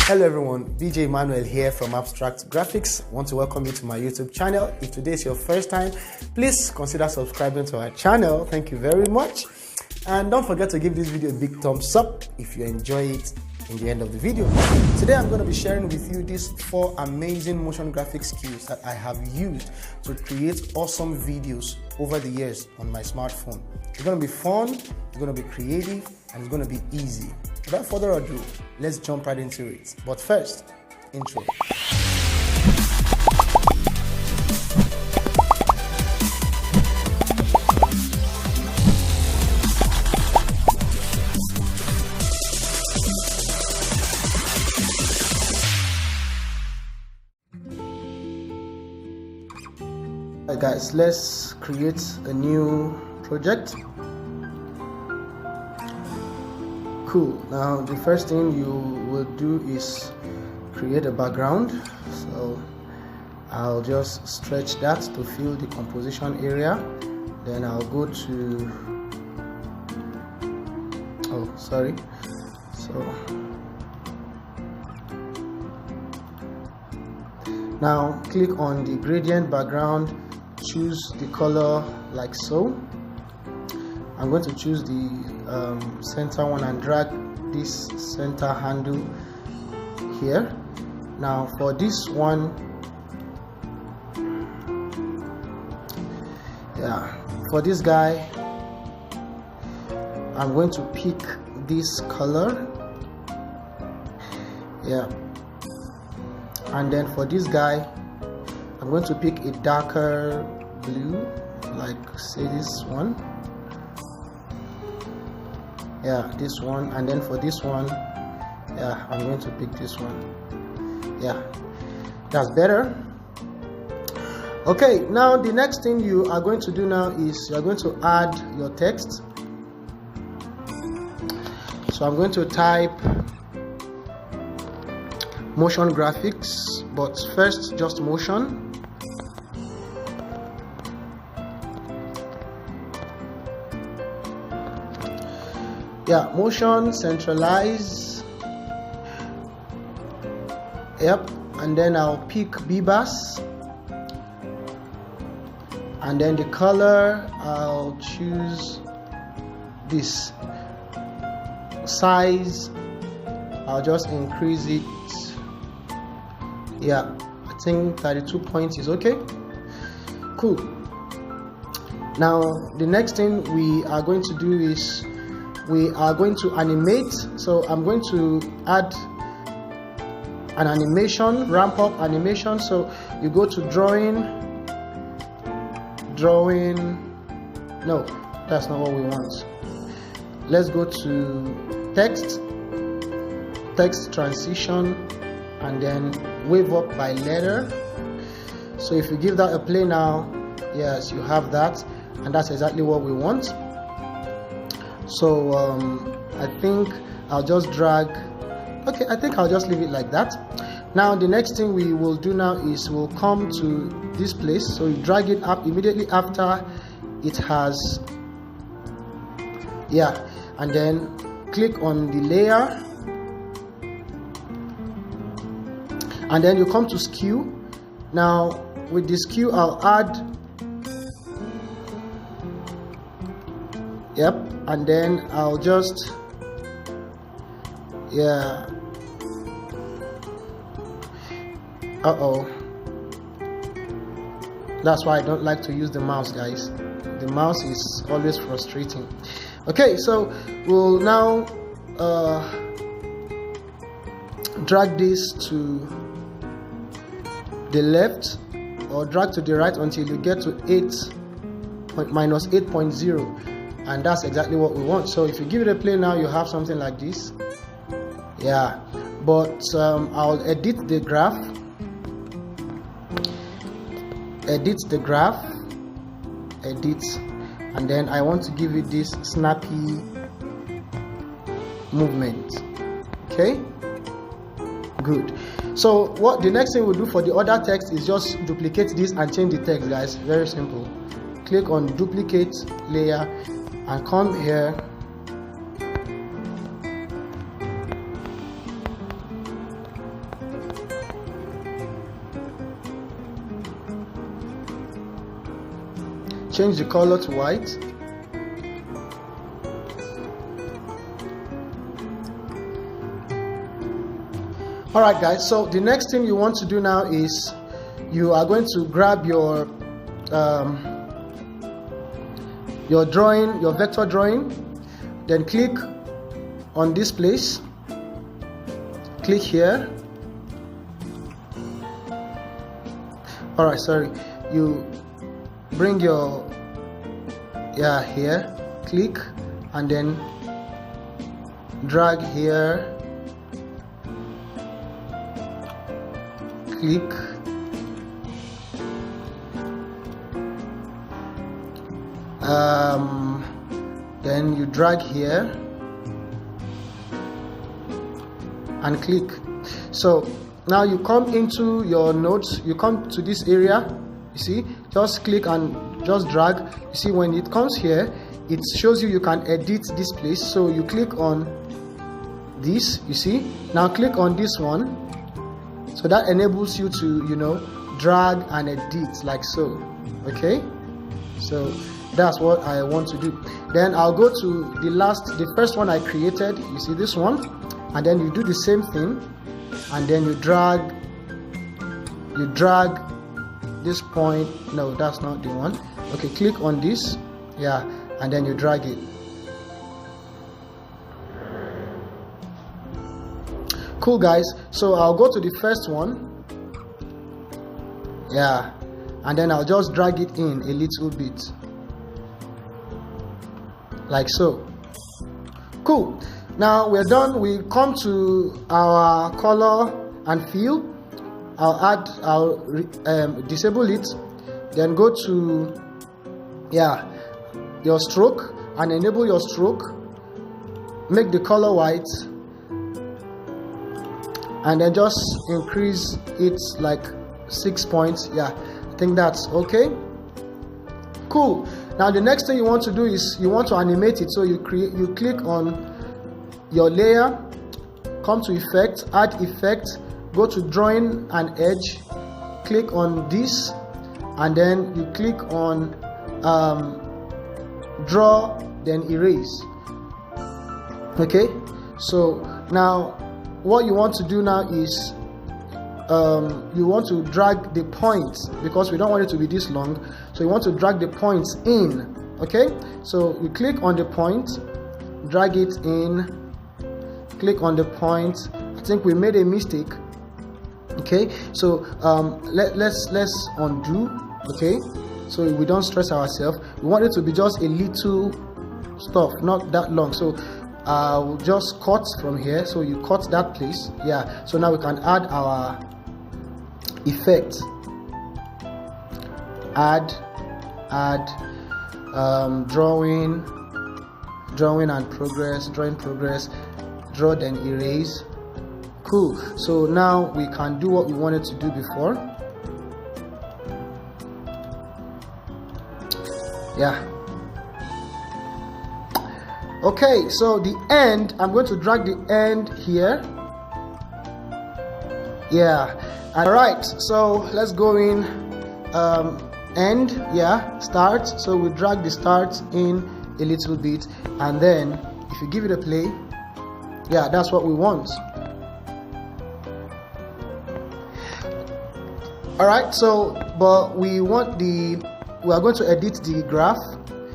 Hello everyone, BJ Emmanuel here from Abstract Graphics. I want to welcome you to my YouTube channel. If today is your first time, please consider subscribing to our channel. Thank you very much. And don't forget to give this video a big thumbs up if you enjoy it in the end of the video. Today I'm going to be sharing with you these 4 amazing motion graphics skills that I have used to create awesome videos over the years on my smartphone. It's going to be fun, it's going to be creative, and it's going to be easy. Without further ado, let's jump right into it. But first, intro. Alright guys, let's create a new project. Cool. Now the first thing you will do is create a background. So I'll just stretch that to fill the composition area. Then I'll go to now click on the gradient background, choose the color like so. I'm going to choose the center one and drag this center handle here. Now for this one, for this guy, I'm going to pick this color, and then for this guy, I'm going to pick a darker blue, like say this one. This one, and then for this one, I'm going to pick this one. That's better. Okay, now the next thing you are going to do now is you're going to add your text. So I'm going to type motion graphics, but first just motion. Motion, centralize. And then I'll pick Bebas, and then the color I'll choose this. Size I'll just increase it. I think 32 points is okay. Cool. Now the next thing we are going to do is we are going to animate. So I'm going to add an animation, ramp up animation. So you go to drawing. No, that's not what we want. Let's go to text transition, and then wave up by letter. So if you give that a play now, yes, you have that, and that's exactly what we want. So I think I'll just drag. Okay, I think I'll just leave it like that. Now the next thing we will do now is we'll come to this place. So you drag it up immediately after it has, and then click on the layer, and then you come to skew. Now with the skew I'll add, and then I'll just that's why I don't like to use the mouse, guys. The mouse is always frustrating. Okay, so we'll now drag this to the left or drag to the right until you get to minus 8.0, and that's exactly what we want. So if you give it a play now, you have something like this. But I'll edit the graph, and then I want to give it this snappy movement. Okay, good. So what the next thing we'll do for the other text is just duplicate this and change the text, guys. Very simple. Click on duplicate layer and come here change the color to white. Alright guys, so the next thing you want to do now is you are going to grab your drawing, your vector drawing, then click on this place, click here. Alright, sorry, you bring your here, click, and then drag here, click, then you drag here and click. So now you come into your notes, you come to this area, you see, just click and just drag. You see, when it comes here, it shows you can edit this place. So you click on this, you see, now click on this one. So that enables you to, you know, drag and edit like so. Okay, so that's what I want to do. Then I'll go to the first one I created. You see this one, and then you do the same thing, and then you drag this point. No, that's not the one. Okay, click on this, yeah, and then you drag it. Cool guys, so I'll go to the first one, yeah, and then I'll just drag it in a little bit like so. Cool, now we're done. We come to our color and fill. I'll disable it, then go to your stroke and enable your stroke, make the color white, and then just increase it like 6 points. Yeah, I think that's okay. Cool. Now the next thing you want to do is you want to animate it. So you click on your layer, come to effect, add effect, go to drawing and edge, click on this, and then you click on draw, then erase. Okay, so now what you want to do now is you want to drag the points, because we don't want it to be this long, so you want to drag the points in. Okay, so you click on the point, drag it in, click on the point. I think we made a mistake. Okay, so let's undo. Okay, so we don't stress ourselves. We want it to be just a little stuff, not that long. So we'll just cut from here. So you cut that place. Yeah, so now we can add our effect, add drawing and progress, drawing progress, draw then erase. Cool, so now we can do what we wanted to do before. Yeah, okay, so the end, I'm going to drag the end here. Yeah, all right, so let's go in end, yeah, start. So we drag the start in a little bit, and then if you give it a play, yeah, that's what we want. All right, so but we are going to edit the graph.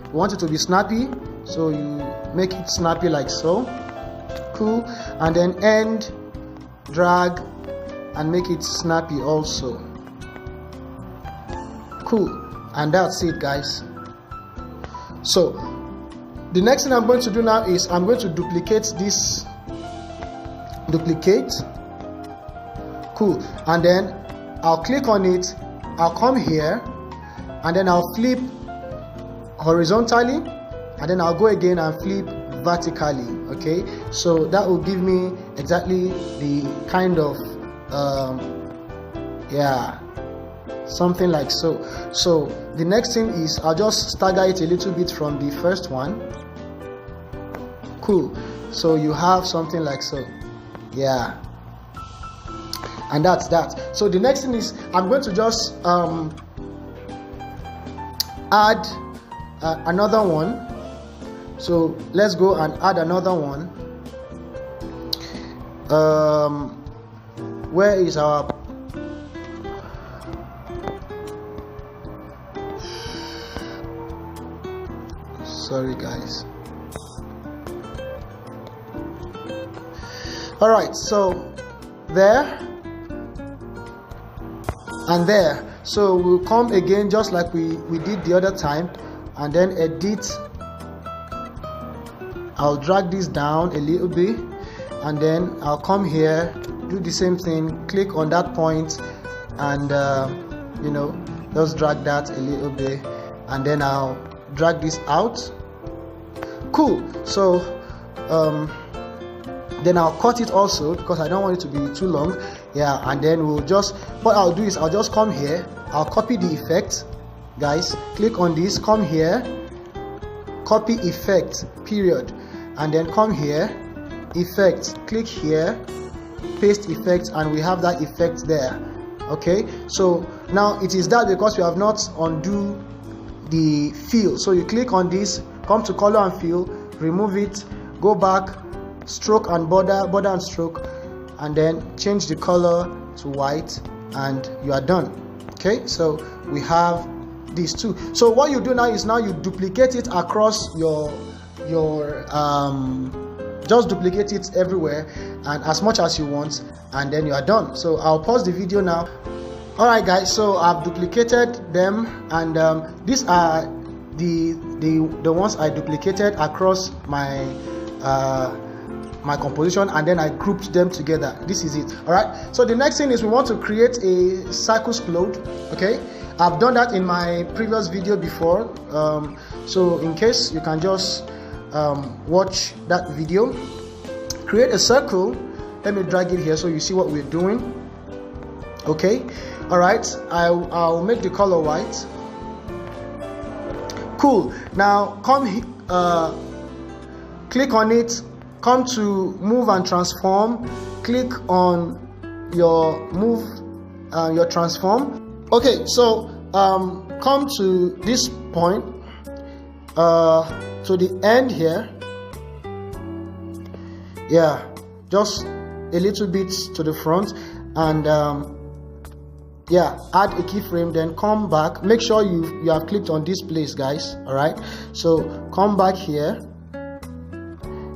We want it to be snappy, so you make it snappy like so. Cool, and then end, drag, and make it snappy also. Cool, and that's it, guys. So the next thing I'm going to do now is I'm going to duplicate this. Duplicate. Cool, and then I'll click on it, I'll come here, and then I'll flip horizontally, and then I'll go again and flip vertically. Okay, so that will give me exactly the kind of yeah, something like so. So the next thing is I'll just stagger it a little bit from the first one. Cool, so you have something like so. Yeah, and that's that. So the next thing is I'm going to just add another one. So let's go and add another one. Where is our sorry guys. All right, so there and there. So we'll come again just like we did the other time, and then edit. I'll drag this down a little bit, and then I'll come here, do the same thing, click on that point, and you know, just drag that a little bit, and then I'll drag this out. Cool. So then I'll cut it also because I don't want it to be too long. Yeah, and then we'll just, what I'll do is I'll just come here, I'll copy the effect, guys, click on this, come here, copy effect, period, and then come here, effect, click here, paste effect, and we have that effect there. Okay, so now it is that because we have not undo the fill. So you click on this, come to color and fill, remove it, go back, stroke and border, border and stroke, and then change the color to white, and you are done. Okay, so we have these two. So what you do now is now you duplicate it across your just duplicate it everywhere and as much as you want, and then you are done. So I'll pause the video now. All right guys, so I've duplicated them, and these are the ones I duplicated across my my composition, and then I grouped them together. This is it. All right, so the next thing is we want to create a circle explode. Okay, I've done that in my previous video before, so in case you can just watch that video. Create a circle. Let me drag it here so you see what we're doing. Okay, all right, I'll make the color white. Cool. Now come click on it, come to move and transform, click on your move your transform. Okay, so come to this point, to the end here. Yeah, just a little bit to the front, and yeah, add a keyframe, then come back, make sure you have clicked on this place, guys. All right, so come back here,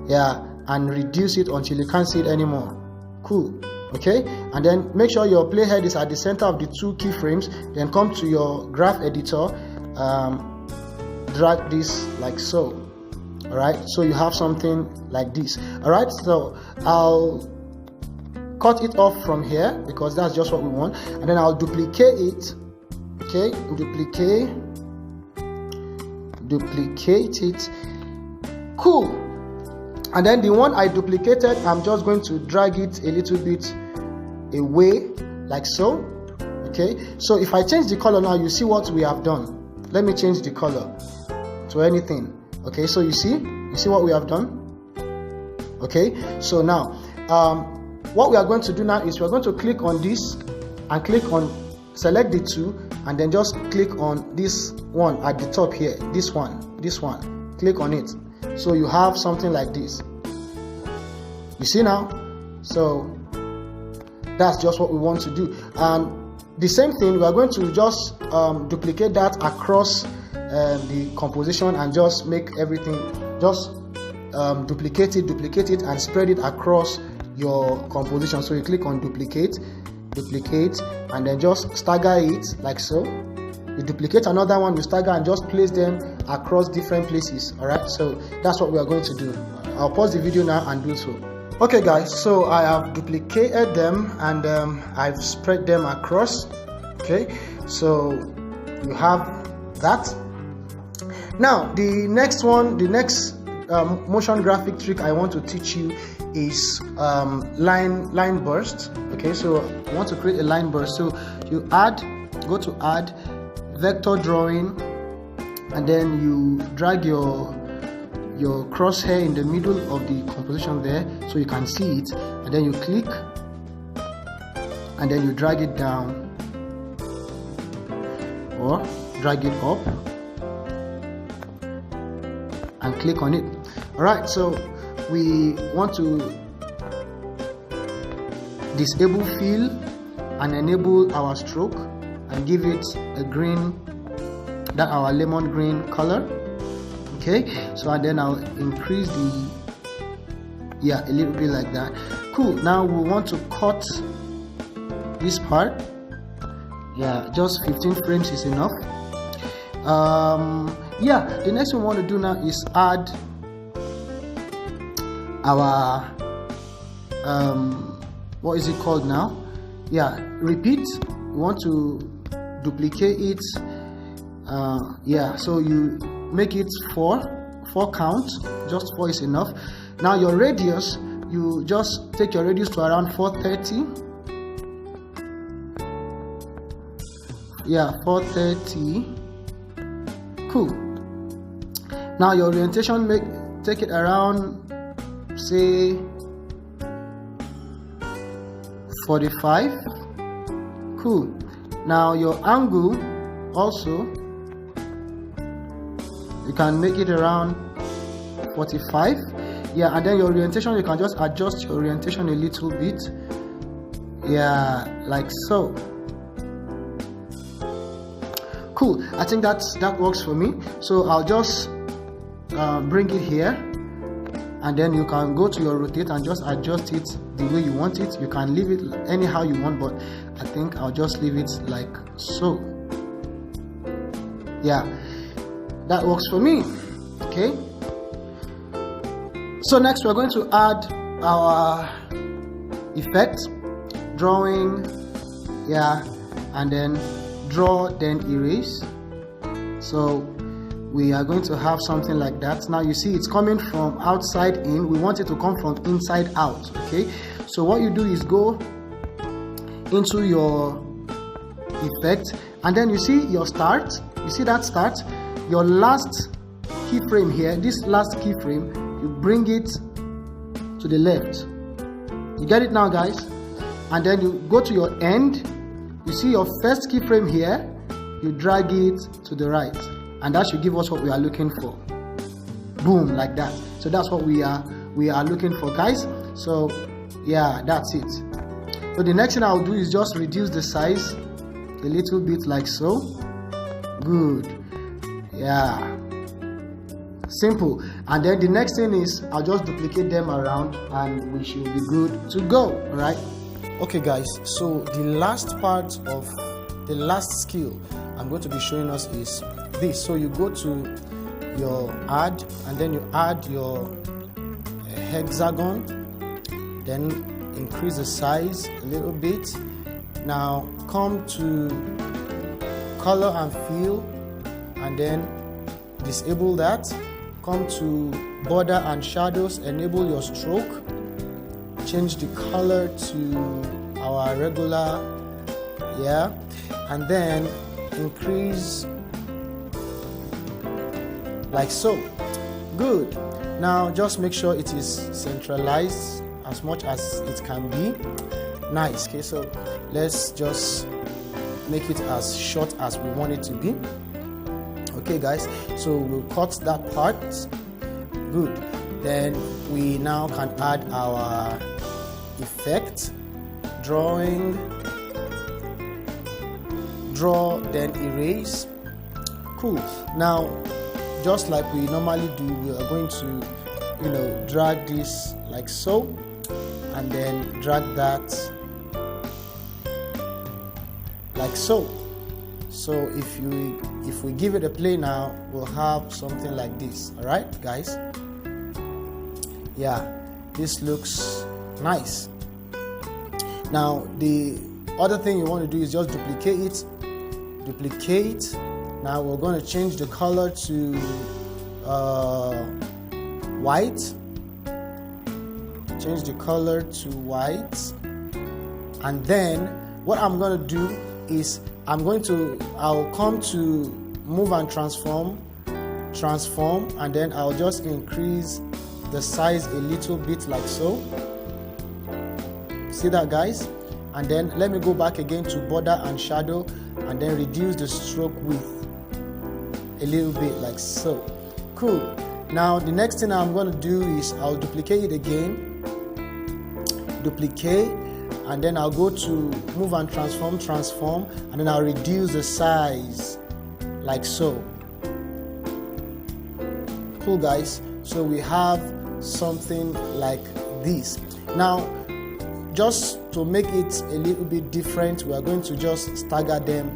yeah, and reduce it until you can't see it anymore. Cool. Okay, and then make sure your playhead is at the center of the two keyframes, then come to your graph editor, drag this like so. All right, so you have something like this. All right, so I'll cut it off from here because that's just what we want, and then I'll duplicate it. Okay, duplicate it. Cool. And then the one I duplicated, I'm just going to drag it a little bit away like so. Okay, so if I change the color now, you see what we have done. Let me change the color to anything. Okay, so you see what we have done. Okay, so now what we are going to do now is we're going to click on this and click on, select the two, and then just click on this one at the top here, this one, click on it, so you have something like this. You see now? So that's just what we want to do. And the same thing, we are going to just duplicate that across the composition and just make everything, just duplicate it and spread it across your composition. So you click on duplicate, and then just stagger it like so. You duplicate another one, you stagger and just place them across different places. All right, so that's what we are going to do. I'll pause the video now and do so. Okay guys, so I have duplicated them and I've spread them across. Okay, so you have that. Now the next motion graphic trick I want to teach you is line burst. Okay, so I want to create a line burst. So you go to add vector drawing, and then you drag your crosshair in the middle of the composition there so you can see it, and then you click and then you drag it down or drag it up. click on it. All right, so we want to disable fill and enable our stroke and give it a green, that our lemon green color. Okay, so and then I'll increase the, yeah, a little bit like that. Cool. Now we want to cut this part. Yeah, just 15 frames is enough. Yeah, the next thing we want to do now is add our what is it called now? Yeah, repeat. We want to duplicate it. Yeah, so you make it 4 count, just 4 is enough. Now your radius, you just take your radius to around 430. Yeah, 430. Cool. Now your orientation, take it around, say 45. Cool. Now your angle also, you can make it around 45. Yeah, and then your orientation, you can just adjust your orientation a little bit. Yeah, like so. Cool. I think that works for me. So I'll just bring it here, and then you can go to your rotate and just adjust it the way you want it. You can leave it anyhow you want, but I think I'll just leave it like so. Yeah, that works for me. Okay, so next we're going to add our effect, drawing, yeah, and then draw, then erase. So we are going to have something like that. Now you see it's coming from outside in, we want it to come from inside out. Okay, so what you do is go into your effect, and then you see your start, you see that start, your last keyframe here, this last keyframe, you bring it to the left. You get it now, guys? And then you go to your end, you see your first keyframe here, you drag it to the right, and that should give us what we are looking for. Boom, like that. So that's what we are looking for, guys. So yeah, that's it. So the next thing I'll do is just reduce the size a little bit, like so. Good. Yeah, simple. And then the next thing is I'll just duplicate them around and we should be good to go. All right. Okay, guys, so the last part of the last skill I'm going to be showing us is this. So you go to your add, and then you add your hexagon, then increase the size a little bit. Now come to color and fill, and then disable that. Come to border and shadows, enable your stroke, change the color to our regular, yeah, and then increase like so. Good. Now just make sure it is centralized as much as it can be. Nice. Okay, so let's just make it as short as we want it to be. Okay, guys, so we'll cut that part. Good. Then we now can add our effect, drawing, draw, then erase. Cool. Now just like we normally do, we are going to drag this like so, and then drag that like so. So if we give it a play now, we'll have something like this. All right, guys. Yeah, this looks nice. Now the other thing you want to do is just duplicate it. Now we're going to change the color to white. Change the color to white, and then what I'm going to do is I'll come to move and transform, and then I'll just increase the size a little bit like so. See that, guys? And then let me go back again to border and shadow, and then reduce the stroke width a little bit like so. Cool. Now the next thing I'm going to do is I'll duplicate it again, duplicate, and then I'll go to move and transform, and then I'll reduce the size like so. Cool, guys. So we have something like this. Now just to make it a little bit different, we are going to just stagger them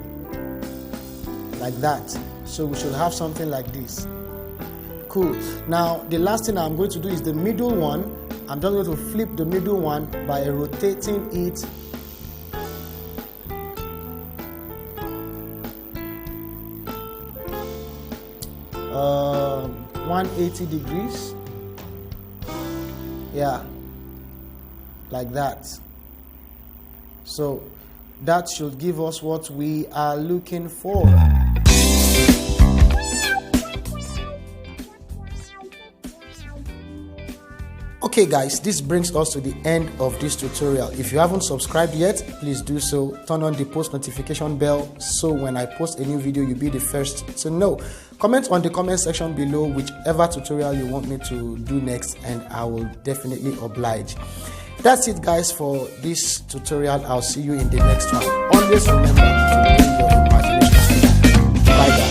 like that. So we should have something like this. Cool. Now the last thing I'm going to do is the middle one. I'm just going to flip the middle one by rotating it uh, 180 degrees. Yeah, like that. So that should give us what we are looking for. Okay guys, this brings us to the end of this tutorial. If you haven't subscribed yet, please do so. Turn on the post notification bell so when I post a new video, you'll be the first to know. Comment on the comment section below whichever tutorial you want me to do next, and I will definitely oblige. That's it guys for this tutorial. I'll see you in the next one. Always remember to do your